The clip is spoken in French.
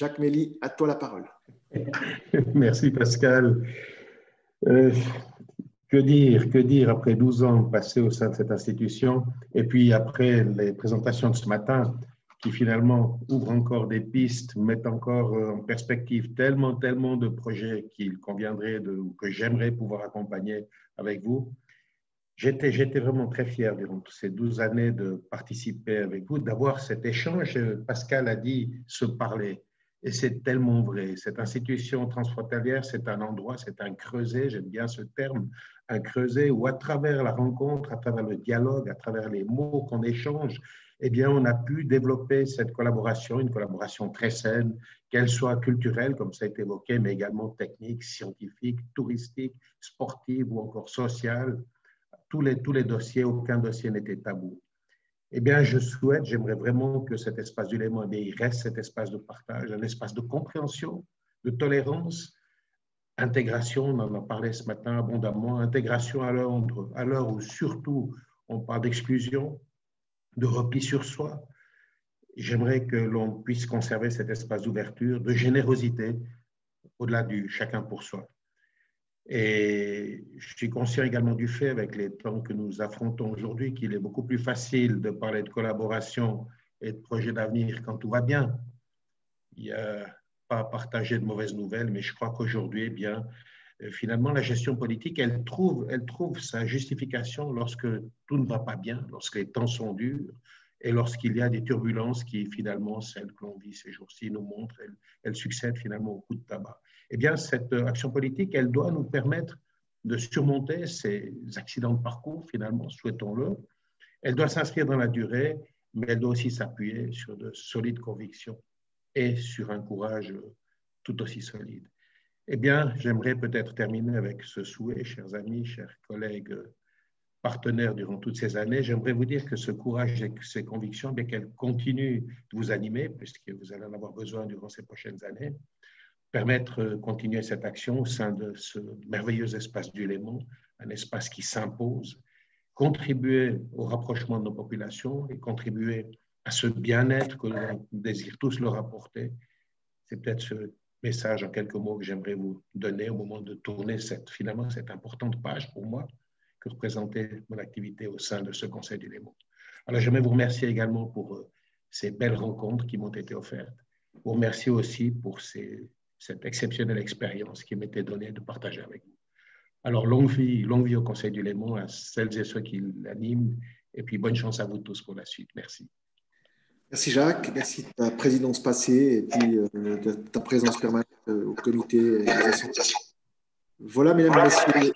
Jacques Mély, à toi la parole. Merci Pascal. Que dire après 12 ans passés au sein de cette institution et puis après les présentations de ce matin qui finalement ouvrent encore des pistes, mettent encore en perspective tellement de projets qu'il conviendrait que j'aimerais pouvoir accompagner avec vous. J'étais vraiment très fier durant ces 12 années de participer avec vous, d'avoir cet échange. Pascal a dit se parler. Et c'est tellement vrai. Cette institution transfrontalière, c'est un endroit, c'est un creuset, j'aime bien ce terme, un creuset où à travers la rencontre, à travers le dialogue, à travers les mots qu'on échange, eh bien, on a pu développer cette collaboration, une collaboration très saine, qu'elle soit culturelle, comme ça a été évoqué, mais également technique, scientifique, touristique, sportive ou encore sociale. Tous les dossiers, aucun dossier n'était tabou. Eh bien, j'aimerais vraiment que cet espace du Léman, il reste cet espace de partage, un espace de compréhension, de tolérance, intégration, on en a parlé ce matin abondamment, intégration à l'heure où surtout on parle d'exclusion, de repli sur soi. J'aimerais que l'on puisse conserver cet espace d'ouverture, de générosité, au-delà du chacun pour soi. Et je suis conscient également du fait, avec les temps que nous affrontons aujourd'hui, qu'il est beaucoup plus facile de parler de collaboration et de projets d'avenir quand tout va bien. Il n'y a pas à partager de mauvaises nouvelles, mais je crois qu'aujourd'hui, eh bien, finalement, la gestion politique, elle trouve sa justification lorsque tout ne va pas bien, lorsque les temps sont durs et lorsqu'il y a des turbulences qui, finalement, celles que l'on vit ces jours-ci, nous montrent, elles succèdent finalement au coup de tabac. Eh bien, cette action politique, elle doit nous permettre de surmonter ces accidents de parcours, finalement, souhaitons-le. Elle doit s'inscrire dans la durée, mais elle doit aussi s'appuyer sur de solides convictions et sur un courage tout aussi solide. Eh bien, j'aimerais peut-être terminer avec ce souhait, chers amis, chers collègues, partenaires durant toutes ces années. J'aimerais vous dire que ce courage et ces convictions, bien qu'elles continuent de vous animer, puisque vous allez en avoir besoin durant ces prochaines années, permettre de continuer cette action au sein de ce merveilleux espace du Léman, un espace qui s'impose, contribuer au rapprochement de nos populations et contribuer à ce bien-être que l'on désire tous leur apporter. C'est peut-être ce message en quelques mots que j'aimerais vous donner au moment de tourner finalement cette importante page pour moi que représentait mon activité au sein de ce Conseil du Léman. Alors, j'aimerais vous remercier également pour ces belles rencontres qui m'ont été offertes. Vous remercier aussi pour cette exceptionnelle expérience qui m'était donnée de partager avec vous. Alors, longue vie au Conseil du Léman, à celles et ceux qui l'animent, et puis bonne chance à vous tous pour la suite. Merci. Merci Jacques, merci de ta présidence passée et puis de ta présence permanente au comité. Voilà, mesdames et messieurs.